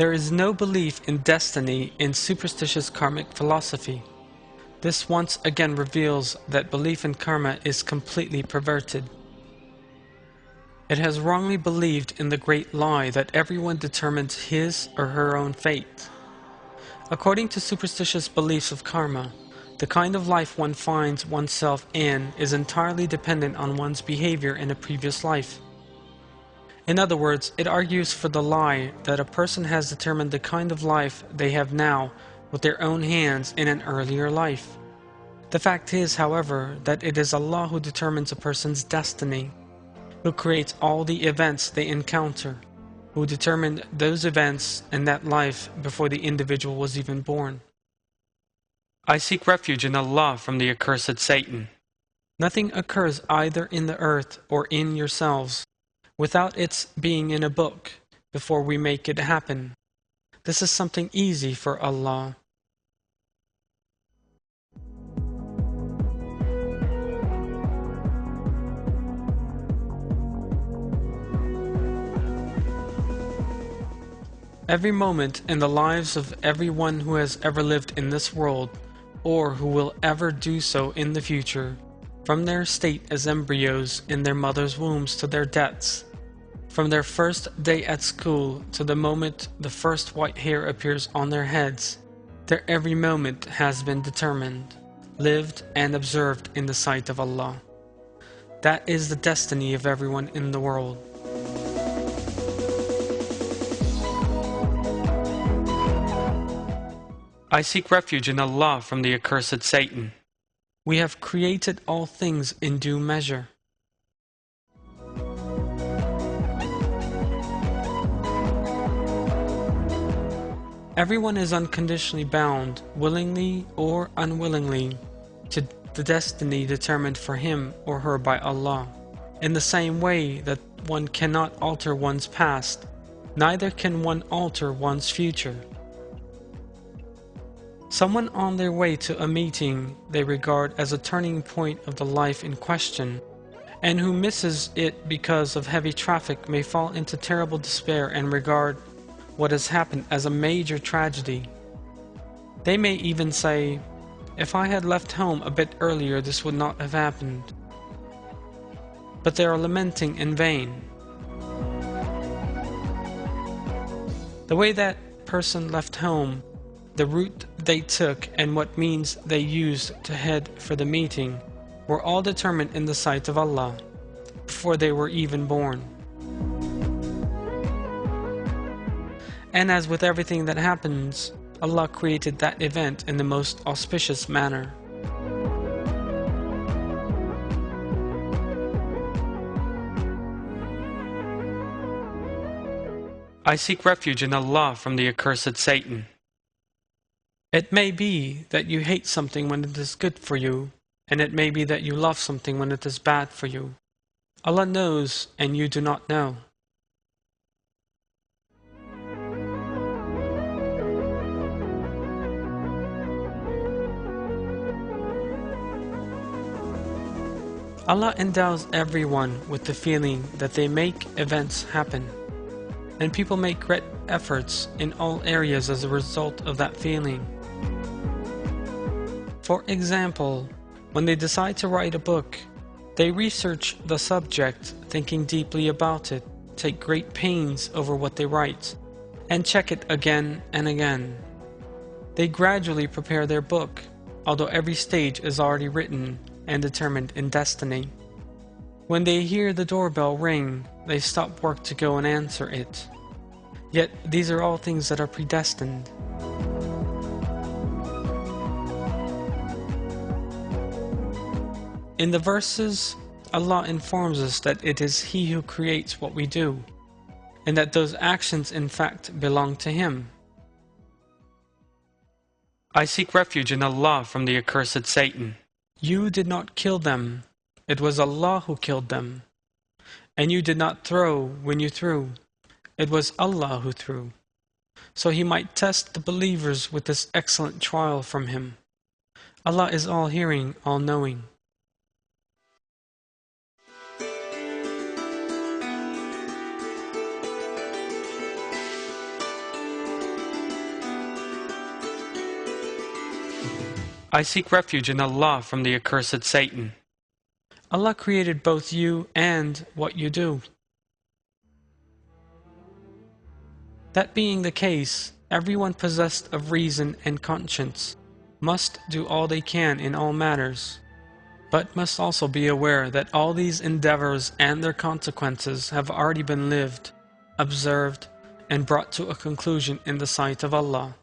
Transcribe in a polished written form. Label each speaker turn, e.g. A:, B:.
A: There is no belief in destiny in superstitious karmic philosophy. This once again reveals that belief in karma is completely perverted. It has wrongly believed in the great lie that everyone determines his or her own fate. According to superstitious beliefs of karma, the kind of life one finds oneself in is entirely dependent on one's behavior in a previous life. In other words, it argues for the lie that a person has determined the kind of life they have now with their own hands in an earlier life. The fact is, however, that it is Allah who determines a person's destiny, who creates all the events they encounter, who determined those events and that life before the individual was even born. I seek refuge in Allah from the accursed Satan. Nothing occurs either in the earth or in yourselves without its being in a book before we make it happen. This is something easy for Allah. Every moment in the lives of everyone who has ever lived in this world, or who will ever do so in the future, from their state as embryos in their mother's wombs to their deaths, from their first day at school to the moment the first white hair appears on their heads, their every moment has been determined, lived and observed in the sight of Allah. That is the destiny of everyone in the world. I seek refuge in Allah from the accursed Satan. We have created all things in due measure. Everyone is unconditionally bound, willingly or unwillingly, to the destiny determined for him or her by Allah. In the same way that one cannot alter one's past, neither can one alter one's future. Someone on their way to a meeting they regard as a turning point of the life in question, and who misses it because of heavy traffic may fall into terrible despair and regard what has happened as a major tragedy. They may even say, "If I had left home a bit earlier, this would not have happened." But they are lamenting in vain. The way that person left home, the route they took, and what means they used to head for the meeting were all determined in the sight of Allah before they were even born. And as with everything that happens, Allah created that event in the most auspicious manner. I seek refuge in Allah from the accursed Satan. It may be that you hate something when it is good for you, and it may be that you love something when it is bad for you. Allah knows, and you do not know. Allah endows everyone with the feeling that they make events happen, and people make great efforts in all areas as a result of that feeling. For example, when they decide to write a book, they research the subject, thinking deeply about it, take great pains over what they write, and check it again and again. They gradually prepare their book, although every stage is already written and determined in destiny. When they hear the doorbell ring, they stop work to go and answer it. Yet these are all things that are predestined. In the verses, Allah informs us that it is He who creates what we do, and that those actions in fact belong to Him. I seek refuge in Allah from the accursed Satan. You did not kill them, it was Allah who killed them. And you did not throw when you threw, it was Allah who threw. So He might test the believers with this excellent trial from Him. Allah is all-hearing, all-knowing. I seek refuge in Allah from the accursed Satan. Allah created both you and what you do. That being the case, everyone possessed of reason and conscience must do all they can in all matters, but must also be aware that all these endeavors and their consequences have already been lived, observed, and brought to a conclusion in the sight of Allah.